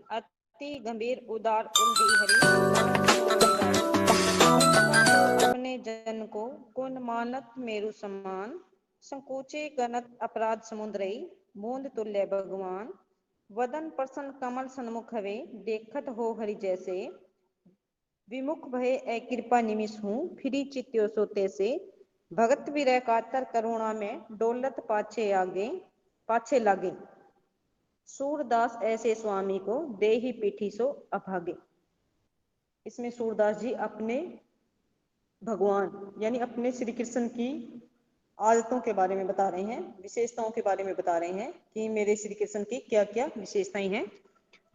अति गंभीर उदार उल्दी हरि अपने जन को गुण मानत मेरु समान, संकोचे गणत अपराध समुद्रई बूंद तुल्य भगवान। वदन प्रसन्न कमल सन्मुख हवे देखत हो हरि जैसे, विमुख भय ए कृपा निमिष हूँ फिरी चित्यो सो तैसे। भगत विरह कातर करुणा में डोलत पाछे लागे, सूरदास ऐसे स्वामी को देहि पीठी सो अभागे। इसमें सूरदास जी अपने भगवान यानी अपने श्री कृष्ण की आदतों के बारे में बता रहे हैं, विशेषताओं के बारे में बता रहे हैं कि मेरे श्री कृष्ण की क्या क्या विशेषताएं हैं।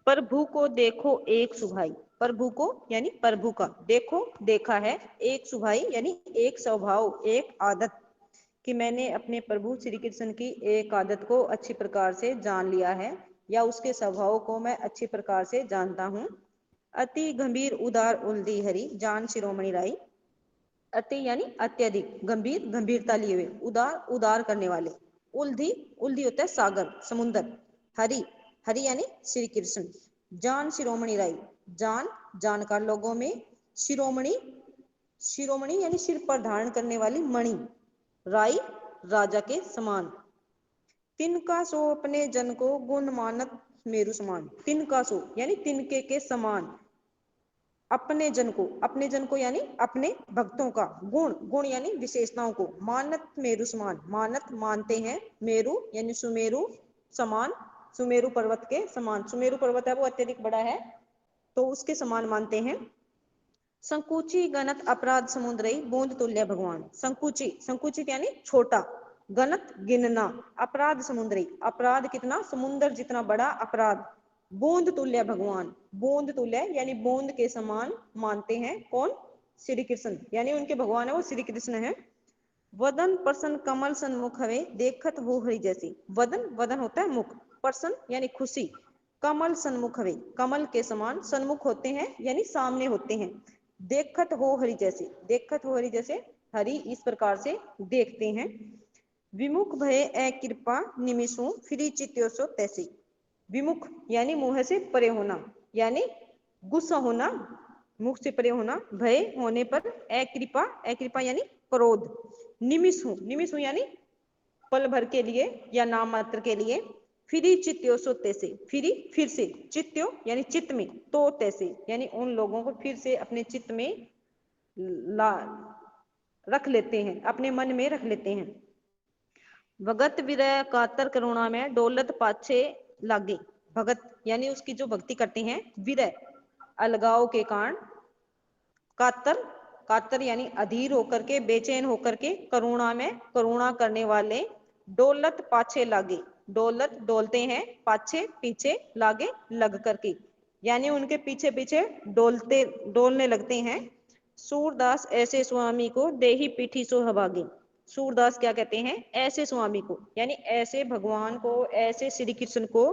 प्रभु को देखो एक सुभाई, प्रभु को यानी प्रभु का देखो देखा है, एक सुभाई यानी एक स्वभाव एक आदत, कि मैंने अपने प्रभु श्री कृष्ण की एक आदत को अच्छी प्रकार से जान लिया है या उसके स्वभाव को मैं अच्छी प्रकार से जानता हूँ। अति गंभीर उदार उल्दी हरि जान शिरोमणि राई। अति यानी अत्यधिक, गंभीर गंभीरता लिए हुए, उदार उदार करने वाले, उल्दी उल्दी होता है सागर समुन्दर, हरि हरि यानी श्री कृष्ण। जान शिरोमणि राई जान जानकार लोगों में, शिरोमणि शिरोमणि यानी सिर पर धारण करने वाली मणि, राई राजा के समान। तिनका सो अपने जन को गुण मानत मेरु समान, तिनका सो यानी तिनके के समान। अपने जन को यानी अपने भक्तों का, गुण गुण यानी विशेषताओं को, मानत मेरु समान मानत मानते हैं, मेरु यानी सुमेरु समान, सुमेरु पर्वत के समान, सुमेरु पर्वत है वो अत्यधिक बड़ा है तो उसके समान मानते हैं। संकुची गणत अपराध समुद्रई बूंद तुल्य भगवान। संकुची संकुचित यानी छोटा, गणत गिनना, अपराध समुद्रई अपराध कितना, समुद्र जितना बड़ा अपराध, बूंद तुल्य भगवान बूंद तुल्य यानी बूंद के समान मानते हैं कौन, श्री कृष्ण यानी उनके भगवान है वो श्री कृष्ण है। वदन प्रसन्न कमल सन्मुख हवे देखत हो हरि जैसी। वदन वदन होता है मुख, प्रसन्न यानी खुशी, कमल सन्मुख हवे कमल के समान, सन्मुख होते हैं यानी सामने होते हैं, देखत हो हरि जैसे देखत हो हरि जैसे हरि इस प्रकार से देखते हैं। विमुख भय ए कृपा निमिषों फिरी चित्यो सो तैसी। विमुख यानी मुंह से परे होना यानी गुस्सा होना, मुख से परे होना, भय होने पर, अकृपा अकृपा यानी क्रोध, निमिष हूं यानी पल भर के लिए या नाम मात्र के लिए, फिरी चित्यो सो तैसे फिरी फिर से, चित्यो यानी चित्त में, तो तैसे यानी उन लोगों को फिर से अपने चित्त में रख लेते हैं, अपने मन में रख लेते हैं। भगत विरह कातर करुणा में डोलत पाछे लागे। भगत यानी उसकी जो भक्ति करते हैं, विरह अलगाव के कारण, कातर कातर यानी अधीर होकर के, बेचैन होकर के, करुणा में करुणा करने वाले, डोलत पाछे लागे डोलत डोलते हैं, पाछे पीछे, लागे लग करके यानी उनके पीछे पीछे डोलने लगते हैं। सूरदास ऐसे स्वामी को देही पीठी सो हभागे। सूरदास क्या कहते हैं, ऐसे स्वामी को यानी ऐसे भगवान को, ऐसे श्री कृष्ण को,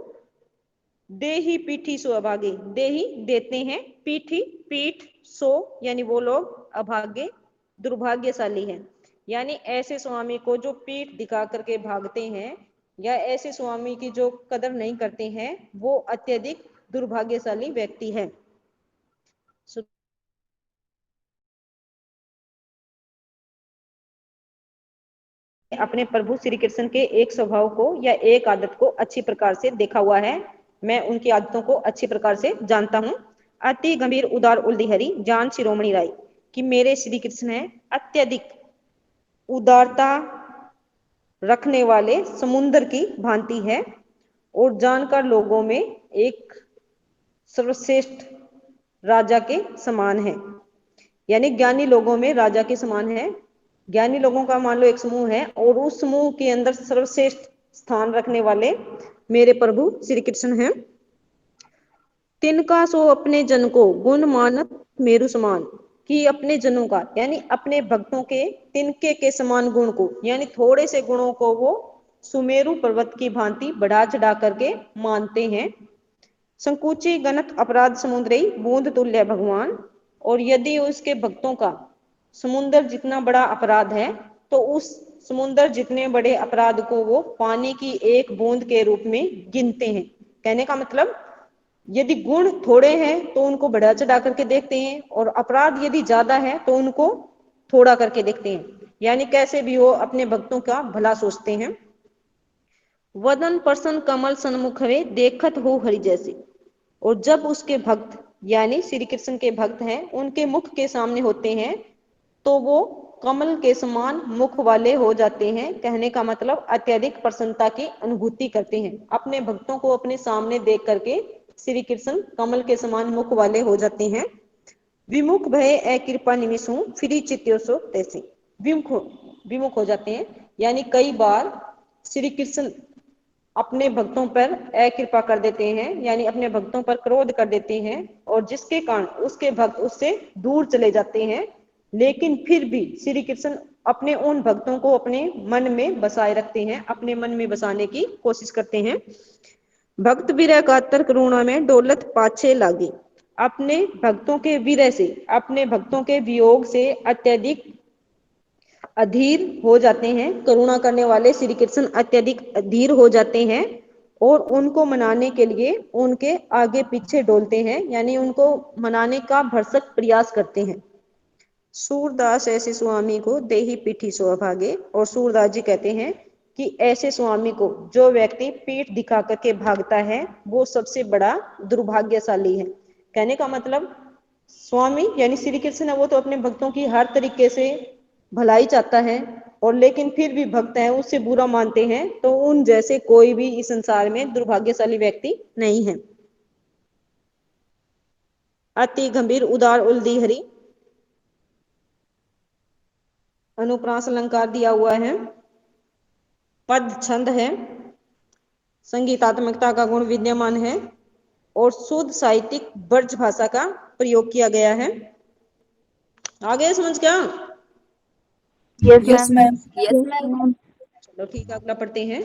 देही पीठी सो अभागे, देही देते हैं, पीठी पीठ, सो यानी वो लोग, अभागे दुर्भाग्यशाली है, यानी ऐसे स्वामी को जो पीठ दिखा करके भागते हैं या ऐसे स्वामी की जो कदर नहीं करते हैं वो अत्यधिक दुर्भाग्यशाली व्यक्ति है। अपने प्रभु श्री कृष्ण के एक स्वभाव को या एक आदत को अच्छी प्रकार से देखा हुआ है, मैं उनकी आदतों को अच्छी प्रकार से जानता हूँ। अति गंभीर उदार उल्दिहरी जान शिरोमणि राय, कि मेरे श्री कृष्ण है अत्यधिक उदारता रखने वाले समुद्र की भांति है और जानकार लोगों में एक सर्वश्रेष्ठ राजा के समान है, यानी ज्ञानी लोगों में राजा के समान है। ज्ञानी लोगों का मान लो एक समूह है और उस समूह के अंदर सर्वश्रेष्ठ स्थान रखने वाले मेरे प्रभु श्री कृष्ण हैं। तिनका सो अपने जन को गुण मानत मेरु समान, कि अपने जनों का यानी अपने भक्तों के तिनके के समान गुण को यानी थोड़े से गुणों को वो सुमेरु पर्वत की भांति बढ़ा चढ़ा करके मानते हैं। संकुची गणत अपराध समुद्री बूंद तुल्य भगवान, और यदि उसके भक्तों का समुद्र जितना बड़ा अपराध है तो उस समुद्र जितने बड़े अपराध को वो पानी की एक बूंद के रूप में गिनते हैं। कहने का मतलब यदि गुण थोड़े हैं तो उनको बढ़ा चढ़ा करके देखते हैं, और अपराध यदि ज्यादा है तो उनको थोड़ा करके देखते हैं। यानी कैसे भी हो अपने भक्तों का भला सोचते हैं। वदन प्रसन्न कमल सन्मुख वे देखत हो हरि जैसे। और जब उसके भक्त यानी श्री कृष्ण के भक्त हैं उनके मुख के सामने होते हैं तो वो कमल के समान मुख वाले हो जाते हैं। कहने का मतलब अत्यधिक प्रसन्नता की अनुभूति करते हैं। अपने भक्तों को अपने सामने देख करके श्री कृष्ण कमल के समान मुख वाले हो जाते हैं। विमुख भय अकृपा निमिषु फ्री चित्योसो तैसे। विमुख विमुख हो जाते हैं, यानी कई बार श्री कृष्ण अपने भक्तों पर अकृपा कर देते हैं, यानी अपने भक्तों पर क्रोध कर देते हैं, और जिसके कारण उसके भक्त उससे दूर चले जाते हैं। लेकिन फिर भी श्री कृष्ण अपने उन भक्तों को अपने मन में बसाए रखते हैं, अपने मन में बसाने की कोशिश करते हैं। भक्त विरह कातर करुणा में डोलत पाछे लागे। अपने भक्तों के विरह से, अपने भक्तों के वियोग से अत्यधिक अधीर हो जाते हैं। करुणा करने वाले श्री कृष्ण अत्यधिक अधीर हो जाते हैं और उनको मनाने के लिए उनके आगे पीछे डोलते हैं, यानी उनको मनाने का भरसक प्रयास करते हैं। सूरदास ऐसे स्वामी को देही पीठी सौभागे। और सूरदास जी कहते हैं कि ऐसे स्वामी को, जो व्यक्ति पीठ दिखा करके भागता है, वो सबसे बड़ा दुर्भाग्यशाली है। कहने का मतलब स्वामी यानी श्री कृष्ण है, वो तो अपने भक्तों की हर तरीके से भलाई चाहता है, और लेकिन फिर भी भक्त है उससे बुरा मानते हैं, तो उन जैसे कोई भी इस संसार में दुर्भाग्यशाली व्यक्ति नहीं है। अति गंभीर उदार उल्दी हरि। अनुप्रास अलंकार दिया हुआ है, पद छंद है, संगीतात्मकता का गुण विद्यमान है, और शुद्ध साहित्यिक ब्रज भाषा का प्रयोग किया गया है। आगे समझ क्या? Yes ma'am. चलो ठीक है, अगला पढ़ते हैं।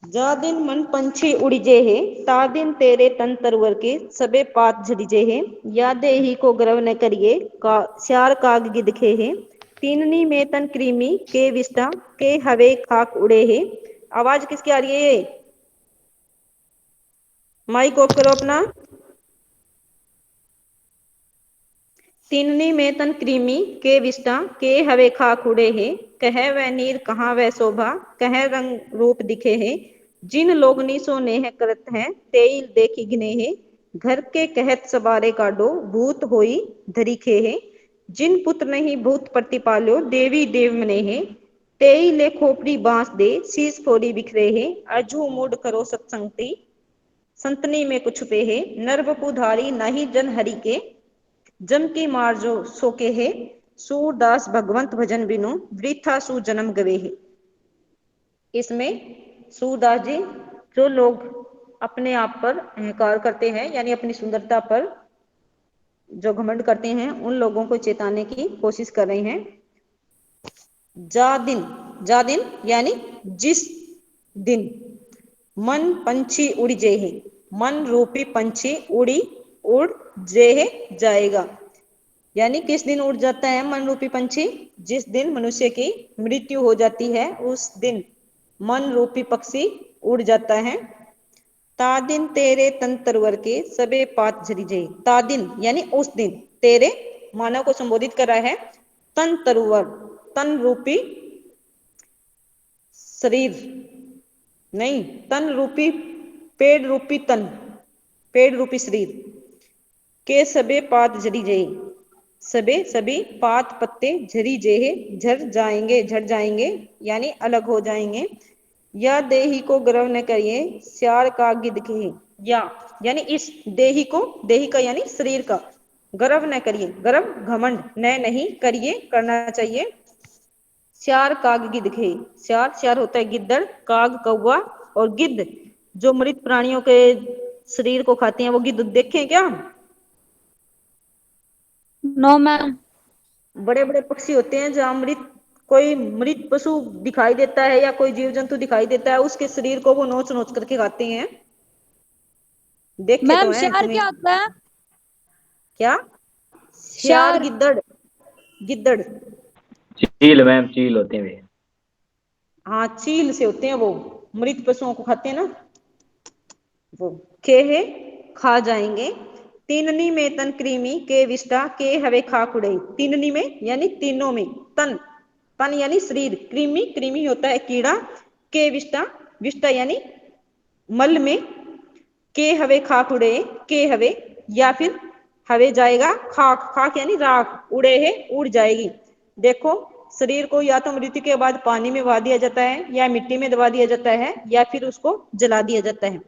जा दिन मन पंछी उड़जे है, ता दिन तेरे तन तरवर के सबे पात झड़जे है। या देही को गर्व न करिए, का श्यार काग गिदखे है। तीननी में तन कृमि के विष्टा, के हवे खाक उड़े है। आवाज किसकी आ रही है? माइक ऑफ करो अपना। तीननी में तन कृमि के विष्टा, के हवे खाक उड़े है। कह वह नीर कहाँ वह शोभा, कह रंग रूप दिखे है। जिन लोगनी सो नेह करत है, तेई देखी गिने है। घर के कहत सबारे काडो, भूत होई धरिखे है। जिन पुत्र नहीं भूत प्रतिपाल्यो, देवी देव मने है। तेई ले खोपड़ी बांस दे, शीस फोड़ी बिखरे है। अजू मूड करो सत्संगति, संतनी में कुछ पे है। नरवपुधारी नहीं जन हरि के, जम की मार जो सोके है। सूरदास भगवंत भजन बिनु, वृथा सु जन्म गवे है। इसमें सूरदास जी जो लोग अपने आप पर अहंकार करते हैं, यानी अपनी सुंदरता पर जो घमंड करते हैं, उन लोगों को चेताने की कोशिश कर रहे हैं। जा दिन यानी जिस दिन मन पंछी उड़ जे है, मन रूपी पंछी उड़ जे है जाएगा। यानी किस दिन उड़ जाता है मन रूपी पंछी? जिस दिन मनुष्य की मृत्यु हो जाती है, उस दिन मन रूपी पक्षी उड़ जाता है। तादिन तेरे तन तरवर के सबे पात झरी जई। तादिन यानी उस दिन, तेरे मानव को संबोधित कर रहा है। तन तरवर, तन रूपी शरीर नहीं, तन रूपी पेड़ रूपी तन, पेड़ रूपी शरीर के सबे पात झरी जई। सबे सभी पात पत्ते झरी जेहे झर जाएंगे, झड़ जाएंगे यानी अलग हो जाएंगे। या देही को गर्व न करिए, श्यार का गिद्ध के। या यानी इस देही को, देही का यानी शरीर का, गर्व न करिए, गर्व घमंड न नहीं करिए, करना चाहिए। श्यार काग गिद्ध खे। श्यार श्यार होता है गिद्दड़, काग कौवा, और गिद्ध जो मृत प्राणियों के शरीर को खाते हैं, वो गिद्ध देखे क्या? No ma'am. बड़े बड़े पक्षी होते हैं जहाँ मृत, कोई मृत पशु दिखाई देता है या कोई जीव जंतु दिखाई देता है, उसके शरीर को वो नोच नोच करके खाते हैं। देखे तो मैम हैं श्यार तुम्हें? क्या होता है? क्या? श्यार श्यार। गिद्दड़, गिद्दड़। चील मैम, चील होते हैं वे। हाँ चील से होते हैं वो, मृत पशुओं को खाते हैं ना वो। के है खा जाएंगे। तीननी में तन कृमि के विष्टा के हवे खाक उड़े। तीननी में यानी तीनों में, तन तन यानी शरीर, कृमि कृमि होता है कीड़ा, के विष्टा विष्टा यानी मल में, के हवे खाक उड़े, के हवे या फिर हवे जाएगा, खाक खाक यानी राख, उड़े है उड़ जाएगी। देखो शरीर को या तो मृत्यु के बाद पानी में दबा दिया जाता है, या मिट्टी में दबा दिया जाता है, या फिर उसको जला दिया जाता है।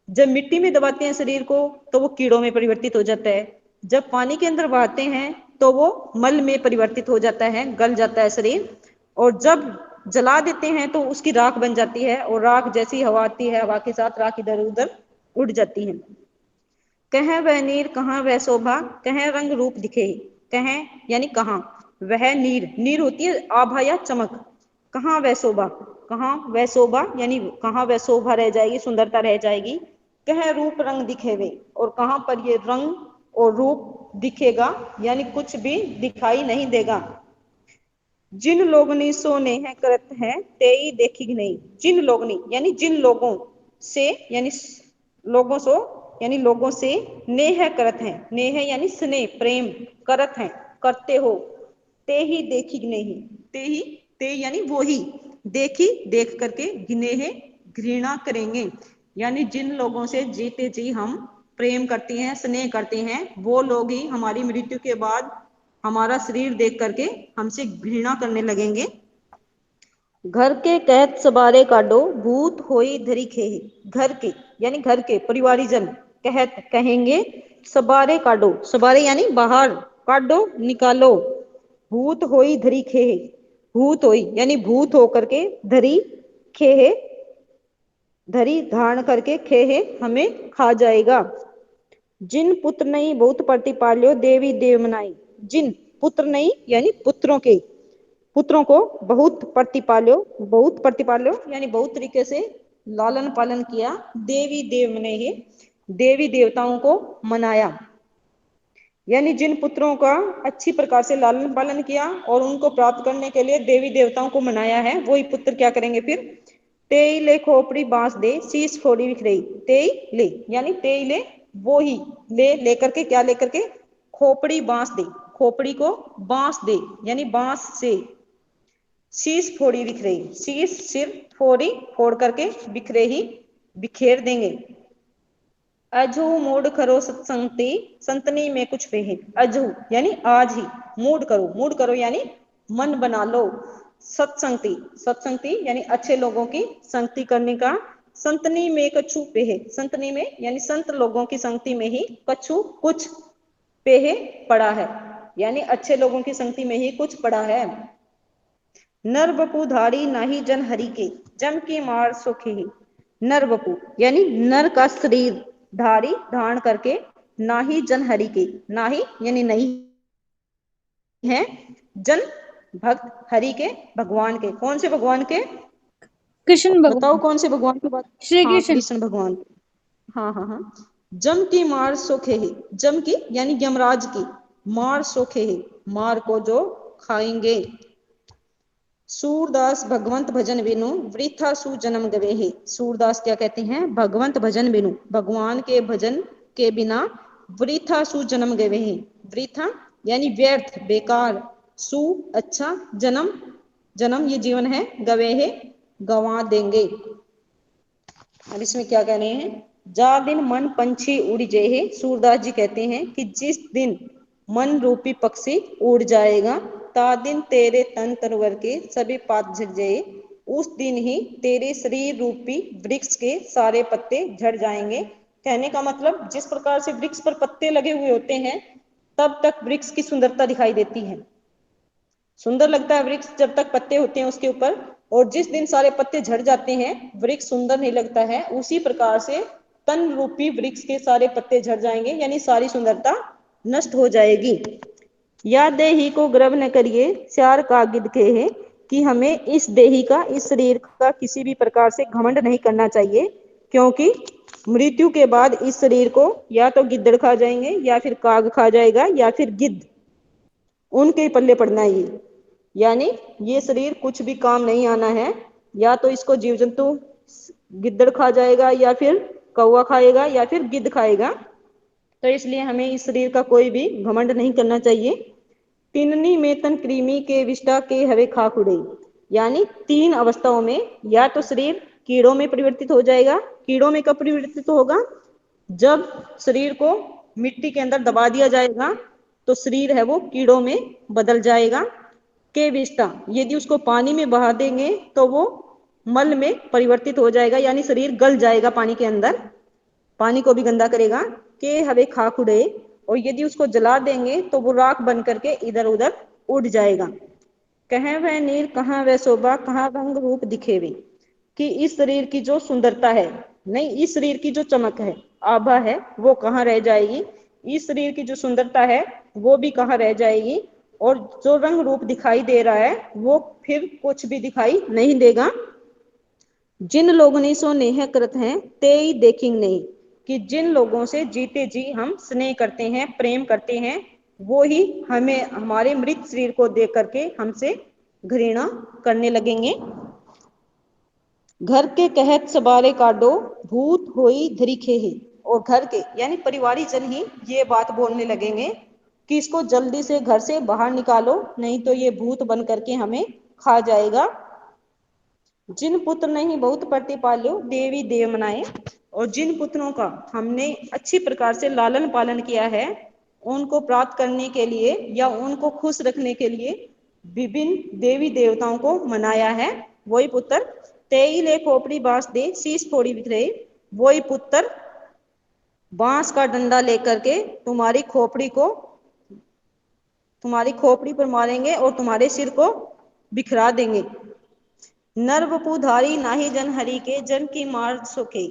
जब मिट्टी में दबाते हैं शरीर को तो वो कीड़ों में परिवर्तित हो जाता है। जब पानी के अंदर बहाते हैं तो वो मल में परिवर्तित हो जाता है, गल जाता है शरीर। और जब जला देते हैं तो उसकी राख बन जाती है, और राख जैसी हवा आती है, हवा के साथ राख इधर उधर उड़ जाती है। कह वह नीर कहाँ वह शोभा, कह रंग रूप दिखे। कह यानी कहाँ, वह नीर, नीर होती है आभा या चमक। कहाँ वह शोभा, कहाँ वह शोभा यानी कहाँ वह शोभा रह जाएगी, सुंदरता रह जाएगी। कह रूप रंग दिखे वे, और कहाँ पर ये रंग और रूप दिखेगा, यानी कुछ भी दिखाई नहीं देगा। जिन लोगनी सो नेह करत है तेई देखी नहीं। जिन लोगनी यानी जिन लोगों से, यानी लोगों सो यानी लोगों से, नेह करत है, नेह यानी स्नेह प्रेम, करत है करते हो, ते ही देखी नहीं, ते ही ते यानी वो ही, देखी देख करके, गिने है घृणा करेंगे। यानी जिन लोगों से जीते जी हम प्रेम करते हैं, स्नेह करते हैं, वो लोग ही हमारी मृत्यु के बाद हमारा शरीर देख करके हमसे घृणा करने लगेंगे। घर के कहत सबारे काडो भूत होई धरी खेही। घर के यानी घर के परिवारीजन कहत कहेंगे, सबारे काडो, सबारे यानी बाहर, काडो निकालो, भूत होई धरी खेहे, भूत होई यानी भूत होकर के, धरी खेहे धरी धारण करके, खेहे हमें खा जाएगा। जिन पुत्र नहीं बहुत प्रतिपाल्यो देवी देव मनाई। जिन पुत्र नहीं यानी पुत्रों के, पुत्रों को बहुत प्रतिपाल्यो, बहुत प्रतिपाल्यो यानी बहुत तरीके से लालन पालन किया, देवी देव मने ही देवी देवताओं को मनाया। यानी जिन पुत्रों का अच्छी प्रकार से लालन पालन किया और उनको प्राप्त करने के लिए देवी देवताओं को मनाया है, वही पुत्र क्या करेंगे फिर। तेई ले खोपड़ी बांस दे शीश फोड़ी बिखरई। तेई ले यानी तेई ले वो ही, ले लेकर के, क्या लेकर के, खोपड़ी बांस दे, खोपड़ी को बांस दे यानी बांस से, शीश फोड़ी बिखरे, शीश सिर, फोड़ी फोड़ करके, बिखरे ही बिखेर देंगे। अजू मूड करो सत्संगति संतनी में कुछ पे। अजू यानी आज ही, मूड करो, मूड करो यानी मन बना लो, सत्संगति, सत्संगति यानी अच्छे लोगों की संगति करने का, संतनी में कछु पे है, संतनी में यानी संत लोगों की संगति में ही, कछु कुछ, पे है पड़ा है, यानी अच्छे लोगों की संगति में ही कुछ पड़ा है। नर बपू धारी नाही जन हरि के जम की मार सुखी। नर बपू यानी नर का शरीर धारी धारण करके, नाही जन हरि के, नाही यानी नहीं है, जन भक्त हरि के भगवान के। कौन से भगवान के, कृष्ण बताओ भगवान, कौन से भगवान की बात। श्री हाँ कृष्ण। कृष्ण भगवान। हाँ हाँ हाँ। जम की मार सोखे है, जम की यानी यमराज की, मार सोखे है मार को जो खाएंगे। सूरदास भगवंत भजन बिनु वृथा सु जन्म गवे है। सूरदास क्या कहते हैं, भगवंत भजन बिनु, भगवान के भजन के बिना, वृथा सु जन्म गवे है, वृथा यानी व्यर्थ बेकार, सु अच्छा, जन्म जन्म ये जीवन है, गवे है गवा देंगे। अब इसमें क्या कह रहे हैं, जा दिन मन पंछी उड़ जाए। सूरदास जी कहते हैं कि जिस दिन मन रूपी पक्षी उड़ जाएगा, ता दिन तेरे तन तरवर के सभी पात झड़ जाए। उस दिन ही तेरे शरीर रूपी वृक्ष के सारे पत्ते झड़ जाएंगे। कहने का मतलब, जिस प्रकार से वृक्ष पर पत्ते लगे हुए होते हैं, तब तक वृक्ष की सुंदरता दिखाई देती है, सुंदर लगता है वृक्ष जब तक पत्ते होते हैं उसके ऊपर, और जिस दिन सारे पत्ते झड़ जाते हैं वृक्ष सुंदर नहीं लगता है। उसी प्रकार से तन रूपी वृक्ष के सारे पत्ते झड़ जाएंगे, यानी सारी सुंदरता नष्ट हो जाएगी। या देही को गर्व न करिए चार कागिद के है, कि हमें इस देही का, इस शरीर का किसी भी प्रकार से घमंड नहीं करना चाहिए, क्योंकि मृत्यु के बाद इस शरीर को या तो गिद्दड़ खा जाएंगे, या फिर काग खा जाएगा, या फिर गिद्ध, उनके पल्ले पड़ना है ये। यानी ये शरीर कुछ भी काम नहीं आना है, या तो इसको जीव जंतु गिद्दड़ खा जाएगा, या फिर कौवा खाएगा या फिर गिद्ध खाएगा। तो इसलिए हमें इस शरीर का कोई भी घमंड नहीं करना चाहिए। तिन्नी में तन कृमि के विष्टा के हवे खाक उड़े, यानी 3 अवस्थाओं में या तो शरीर कीड़ों में परिवर्तित हो जाएगा। कीड़ों में कब परिवर्तित होगा? जब शरीर को मिट्टी के अंदर दबा दिया जाएगा तो शरीर है वो कीड़ों में बदल जाएगा। के विष्टा, यदि उसको पानी में बहा देंगे तो वो मल में परिवर्तित हो जाएगा, यानी शरीर गल जाएगा पानी के अंदर, पानी को भी गंदा करेगा। के हवे खाक उड़े, और यदि उसको जला देंगे तो वो राख बन करके इधर उधर उड़ जाएगा। कहाँ वह नीर कहाँ वह शोभा, कहाँ रंग रूप दिखेवे, कि इस शरीर की जो सुंदरता है, नहीं इस शरीर की जो चमक है, आभा है, वो कहाँ रह जाएगी। इस शरीर की जो सुंदरता है वो भी कहाँ रह जाएगी, और जो रंग रूप दिखाई दे रहा है वो फिर कुछ भी दिखाई नहीं देगा। जिन लोगों ने सो नेह करत हैं ते ही देखेंगे नहीं, कि जिन लोगों से जीते जी हम स्नेह करते हैं, प्रेम करते हैं, वो ही हमें हमारे मृत शरीर को देख करके हमसे घृणा करने लगेंगे। घर के कहत सबारे काटो, भूत होई धरी खेही, और घर के यानी परिवारी जन ही ये बात बोलने लगेंगे कि इसको जल्दी से घर से बाहर निकालो, नहीं तो ये भूत बन करके हमें खा जाएगा। जिन पुत्र नहीं बहुत प्रतिपाल्यो देवी देव मनाए, और जिन पुत्रों का हमने अच्छी प्रकार से लालन पालन किया है, उनको प्राप्त करने के लिए या उनको खुश रखने के लिए विभिन्न देवी देवताओं को मनाया है, वही पुत्र। तेई ले खोपड़ी बांस दे शीश फोड़ी बिखरे, वही पुत्र बांस का डंडा लेकर के तुम्हारी खोपड़ी पर मारेंगे और तुम्हारे सिर को बिखरा देंगे। नर वपुधारी नाही जन हरि के, जन की मार सुखे,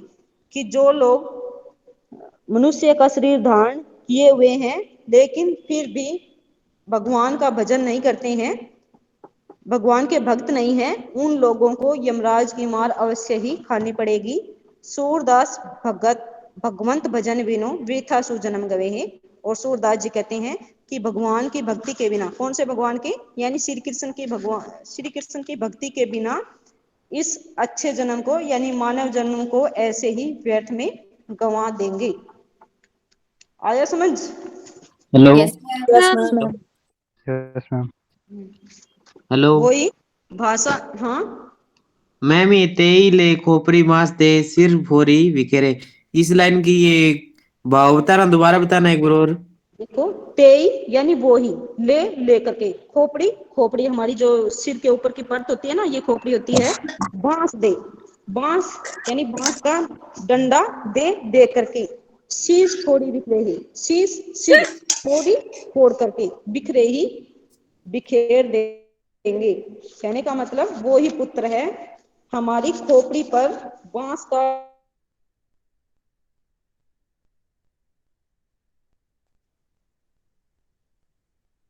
कि जो लोग मनुष्य का शरीर धारण किए हुए हैं लेकिन फिर भी भगवान का भजन नहीं करते हैं, भगवान के भक्त नहीं हैं, उन लोगों को यमराज की मार अवश्य ही खानी पड़ेगी। सूरदास भगत भगवंत भजन बिनो वृथा सु जन्म गवे हैं। और सूरदास जी कहते हैं कि भगवान की भक्ति के बिना, कौन से भगवान के, यानी श्री कृष्ण की भक्ति के बिना इस अच्छे जन्म को यानी मानव जन्म को ऐसे ही व्यर्थ में गंवा देंगे। आया समझ? Hello. Yes yes ma'am. Ma'am. Yes ma'am. Hello वही भाषा। हाँ, मैम, ये तेई ले खोपरी मास दे सिर फोरी विखेरे, इस लाइन की ये भाव बता दोबारा बताना एक बार और। देखो तेई यानी वो ही, ले करके, खोपड़ी, खोपड़ी हमारी जो सिर के ऊपर की परत होती है ना, ये खोपड़ी होती है। बांस दे, बांस यानी बांस का डंडा दे करके, शीश फोड़ी बिखरे ही, शीश सिर फोड़ी फोड़ करके, बिखरे ही बिखेर देंगे। कहने का मतलब वो ही पुत्र है हमारी खोपड़ी पर बांस का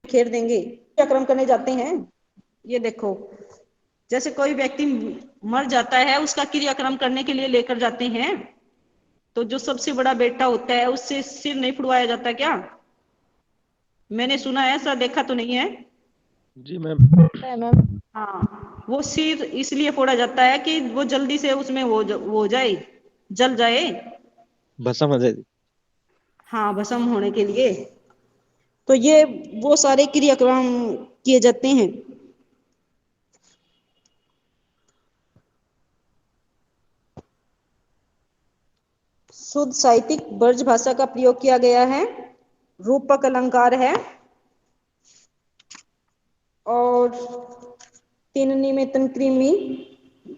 बिखेर देंगे। क्रम करने जाते हैं, ये देखो, जैसे कोई व्यक्ति मर जाता है, उसका क्रियाक्रम करने के लिए लेकर जाते हैं, तो जो सबसे बड़ा बेटा होता है उससे सिर नहीं फुड़वाया जाता क्या? मैंने सुना है, ऐसा देखा तो नहीं है। जी मैम। हाँ, वो सिर इसलिए फोड़ा जाता है कि वो जल्दी से उसमें वो हो जाए, जल जाए। भसम आ जाएगी। हाँ, भस्म होने के लिए। तो ये वो सारे क्रियाक्रम किए जाते हैं। शुद्ध साहित्यिक ब्रज भाषा का प्रयोग किया गया है, रूपक अलंकार है, और तीन निमित्त कृमि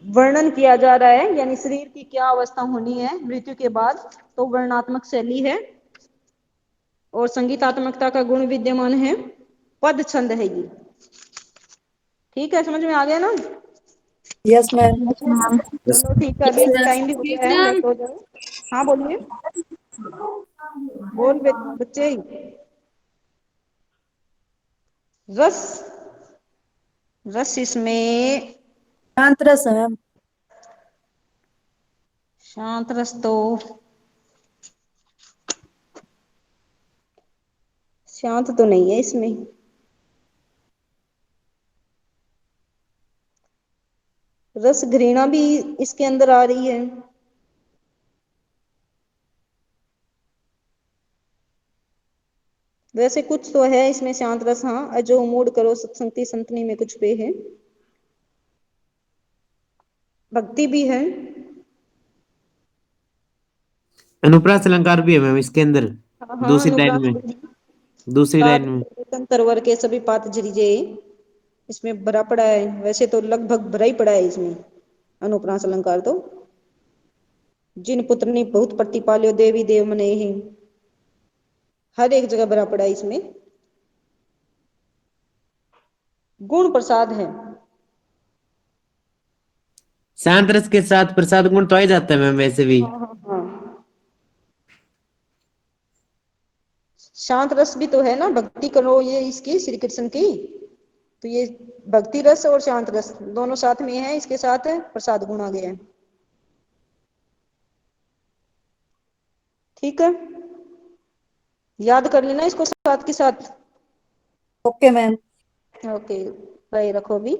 वर्णन किया जा रहा है, यानी शरीर की क्या अवस्था होनी है मृत्यु के बाद, तो वर्णात्मक शैली है, और संगीतात्मकता का गुण विद्यमान है, पद छंद है ये। ठीक है, समझ में आ गया ना? Yes ma'am. चलो ठीक है, अभी टाइम भी हो गया है, लेट हो जाए। हाँ बोलिए, बोल बच्चे। रस, रस इसमें शांत रस है मैम। शांत रस तो शांत तो नहीं है इसमें। रस घृणा भी इसके अंदर आ रही है। वैसे कुछ तो है इसमें शांत रस, हाँ, अजो मूड करो सत्संगति संतनी में कुछ पे है, भक्ति भी है। अनुप्रास अलंकार भी है मैम इसके अंदर, हाँ हाँ, दूसरी लाइन अनुप्रास में, भी। दूसरी पात लाइन में। तरवर के सभी पात झरीजे, इसमें भरा पड़ा है, वैसे तो लगभग भरा ही पड़ा है इसमें अनुप्रास अलंकार तो। जिन पुत्रनी बहुत प्रतिपाल्यो देवी देव मने ही, हर एक जगह भरा पड़ा है इसमें। गुण प्रसाद है। शांत रस के साथ प्रसाद गुण तो आ ही जाता है मैम वैसे भी। हाँ हाँ हाँ, शांत रस भी तो है ना, भक्ति करो ये इसकी श्री कृष्ण की, तो ये भक्ति रस और शांत रस दोनों साथ में है, इसके साथ प्रसाद गुण आ गया है। ठीक है, याद कर लेना इसको साथ के साथ। Okay ma'am. ओके, भाई रखो भी।